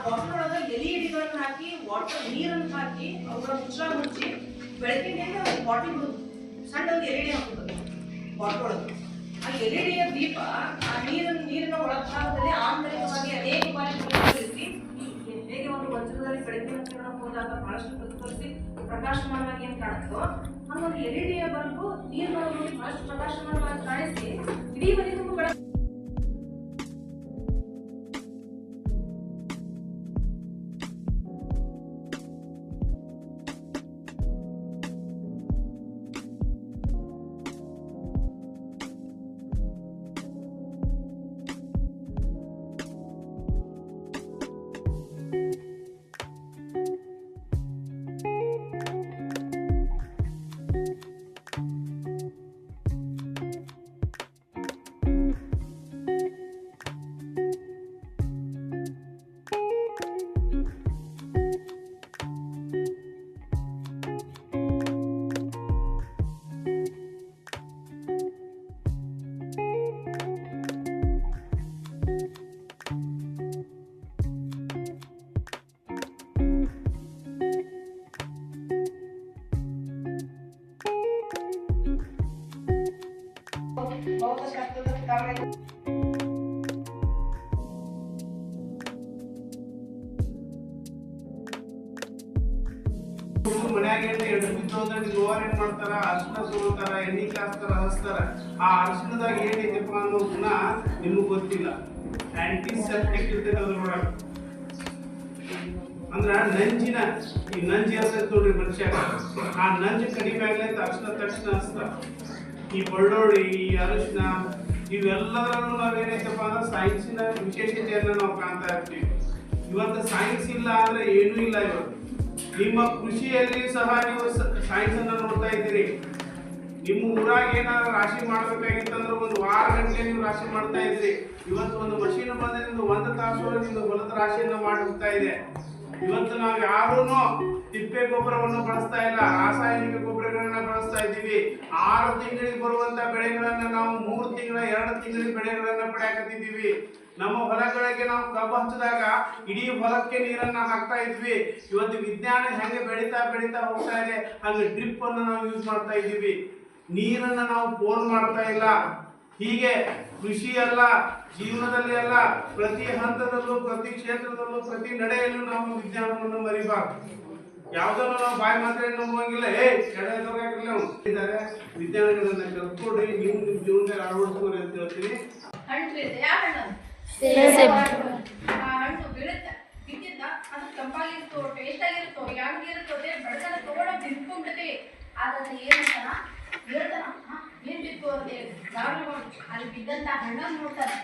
Bottle ಒಳಗೆ ಎಲೆಗಳನ್ನು ಹಾಕಿ water ನೀರನ್ನು ಹಾಕಿ ಅವುಗಳ ಮುಚ್ಚಳ ಮುಚ್ಚಿ ಬೆಳಕಿನಿಂದ ಬಾಟಲ್ ಬಿಡುದು ಸಣ್ಣ ಒಂದು ಎಲ್ ಇ ಡಿ ಹಾಕುತ್ತದೆ ಬಾಟಲ್ ಒಳಗೆ. ಆ ಎಲ್ ಇ ಡಿಯ ದೀಪ ಆ ನೀರಿನ ಒಳಭಾಗದಲ್ಲಿ ಆಂತರಿಕವಾಗಿ ಅನೇಕ ಬಾರಿ ಪ್ರತಿಫಲಿಸಿ ಹೇಗೆ ಒಂದು ವಜ್ರದಲ್ಲಿ ಬೆಳಕಿನ ಕಿರಣ ಹೋದಾಗ ಬಹಳಷ್ಟು ಪ್ರತಿಫಲಿಸಿ ಪ್ರಕಾಶಮಾನವಾಗಿ ಏನು ಕಾಣುತ್ತೋ ಹಾಗೊಂದು ಎಲ್ ಇ ಡಿಯ ಬಲ್ಬು ನೀರಿನೊಳಗೆ ಬಹಳಷ್ಟು ಪ್ರಕಾಶಮಾನವಾಗಿ ಕಾಣಿಸಿ ಇಡೀ ಮನೆ ತುಂಬ ಬೆಳಕು. ಮನ್ಯಾಗ ಏನ್ ಮಾಡ್ತಾರ, ಅರ್ಶಿನ ಸುರಿತಾರ, ಎಣ್ಣೆ ಕಾಸ್ತಾರ, ಹಚ್ತಾರ. ಆ ಅರ್ಶಿನದಾಗ ಏನೈತಪ್ಪ ಅನ್ನೋದನ್ನ ನಿಮ್ಗೆ ಗೊತ್ತಿಲ್ಲ. ಆಂಟಿಸೆಪ್ಟಿಕ್ ಇರ್ತೈತೆ ಅದ್ರೊಳಗೆ. ಅಂದ್ರ ನಂಜಿನ ಈ ನಂಜು ಇರ್ತೈತೆ ನೋಡ್ರಿ ಮನುಷ್ಯ, ಆ ನಂಜು ಕಡಿಮೆ ಆಗ್ಲೈತೆ ಅರ್ಶಿನ ತಕ್ಷಣ ಹಚ್ತಾರ. ಈ ಬಳ್ಳೊಳ್ಳಿ, ಈ ಅರಿಶಿನ ಇವೆಲ್ಲದರಲ್ಲೂ ನಾವೇನೈತಪ್ಪ ಅಂದ್ರೆ ಸೈನ್ಸಿನ ವಿಶೇಷತೆಯನ್ನ ನಾವು ಕಾಣ್ತಾ ಇರ್ತೀವಿ. ಇವತ್ತು ಸೈನ್ಸ್ ಇಲ್ಲ ಅಂದ್ರೆ ಏನೂ ಇಲ್ಲ. ಇವತ್ತು ನಿಮ್ಮ ಕೃಷಿಯಲ್ಲಿ ಸಹ ನೀವು ಸೈನ್ಸ್ ಅನ್ನ ನೋಡ್ತಾ ಇದ್ದೀರಿ. ನಿಮ್ಮ ಊರಾಗ ಏನಾದ್ರು ರಾಶಿ ಮಾಡ್ಬೇಕಾಗಿತ್ತಂದ್ರೆ ಒಂದು ವಾರ ಗಂಟೆ ನೀವು ರಾಶಿ ಮಾಡ್ತಾ ಇದ್ರಿ. ಇವತ್ತು ಒಂದು ಮಷೀನ್ ಬಂದ್ರಿಂದ 1 ತಾಸು ನಿಮ್ದು ಹೊಲದ ರಾಶಿಯನ್ನ ಮಾಡಿ ಹೋಗ್ತಾ ಇದೆ. ಇವತ್ತು ನಾವು ಯಾರೂ ತಿಪ್ಪೆ ಗೊಬ್ಬರವನ್ನು ಬಳಸ್ತಾ ಇಲ್ಲ, ರಾಸಾಯನಿಕ ಗೊಬ್ಬರಗಳನ್ನ ಬಳಸ್ತಾ ಇದ್ದೀವಿ. 6 ತಿಂಗಳಿಗೆ ಬರುವಂತ ಬೆಳೆಗಳನ್ನ ನಾವು 3 ತಿಂಗಳ 2 ತಿಂಗಳ ಬೆಳೆಗಳನ್ನ ಪಡೆಯಕತ್ತಿದ್ದೀವಿ. ನಮ್ಮ ಹೊಲಗಳಿಗೆ ನಾವು ಕಬ್ಬು ಹಚ್ಚಿದಾಗ ಇಡೀ ಹೊಲಕ್ಕೆ ನೀರನ್ನ ಹಾಕ್ತಾ ಇದ್ವಿ. ಇವತ್ತು ವಿಜ್ಞಾನ ಹೆಂಗೆ ಬೆಳೀತಾ ಹೋಗ್ತಾ ಇದೆ, ಹಂಗೆ ಡ್ರಿಪ್ ಅನ್ನು ನಾವು ಯೂಸ್ ಮಾಡ್ತಾ ಇದ್ದೀವಿ. ನೀರನ್ನ ನಾವು ಪೋಲ್ ಮಾಡ್ತಾ ಇಲ್ಲ. ಹೀಗೆ ಕೃಷಿ ಅಲ್ಲ, ಜೀವನದಲ್ಲಿ ಅಲ್ಲ, ಪ್ರತಿ ಹಂತದಲ್ಲೂ, ಪ್ರತಿ ಕ್ಷೇತ್ರದಲ್ಲೂ, ಪ್ರತಿ ನಡೆಯಲ್ಲೂ ನಾವು ವಿಜ್ಞಾನವನ್ನು ಮರಿಬಾರ್ದು. ಯಾವ್ದನ್ನು ನಾವು ಬಾಯಿ ಮಾತ್ರ ನಂಬುವಂಗಿಲ್ಲ. ಇದ್ದಾರೆ ವಿಜ್ಞಾನಗಳನ್ನ ಕಲ್ತ್ಕೊಡ್ರಿ, ನೀವು ನಿಮ್ಮ ಜೀವನದಲ್ಲಿ ಅಳವಡಿಸ್ಕೋರಿ ಅಂತ ಹೇಳ್ತೀನಿ. ಹಣ್ಣು ಬೀಳುತ್ತೆ, ಬಿದ್ದಿದ್ದ ಅದು ತಂಪಾಗಿರುತ್ತೋ, ಟೇಸ್ಟ್ ಆಗಿರುತ್ತೋ, ಯಾವಾಗಿರುತ್ತೋ ಬೆಳಕನ್ನ ತಗೊಂಡ ಬಿತ್ಕೊಂಡ್ಬಿಡ್ತೀವಿ. ಆದ್ರೆ ಏನಂತಾನ ಹೇಳ್ತಾನ, ಏನ್ ಬಿತ್ತು ಅಂತ ಹೇಳಿ ಅಲ್ಲಿ ಬಿದ್ದಂತ ಹಣ್ಣನ್ನು ನೋಡ್ತಾನೆ.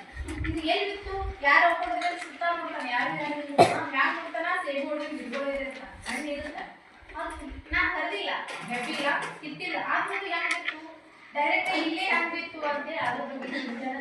ಇದು ಎಲ್ಲಿ ಬಿತ್ತು, ಯಾರು ಹೋಗ್ಕೊಂಡಿದ್ರೆ ಸುತ್ತ ನೋಡ್ತಾನೆ, ಯಾರು ಮ್ಯಾಗ ನೋಡ್ತಾನ, ಸೇಬು ಹೊಡೆದು ಬಿಡ್ಕೊಳ್ಳಿ ಇರುತ್ತೆ, ಹಣ್ಣು ಇರುತ್ತೆ. ನಾ ಕರ್ದಿಲ್ಲ, ಬೆಬ್ಬಿಲ್ಲ, ಕಿತ್ತಿಲ್ಲ, ಆದ್ಮೇಲೆ ಹೆಂಗ್ ಬಿತ್ತು, ಡೈರೆಕ್ಟ್ ಇಲ್ಲೇ ಹೆಂಗ್ ಬಿತ್ತು ಅಂತೇಳಿ ಅದ್ರ ಬಗ್ಗೆ ವಿಚಾರ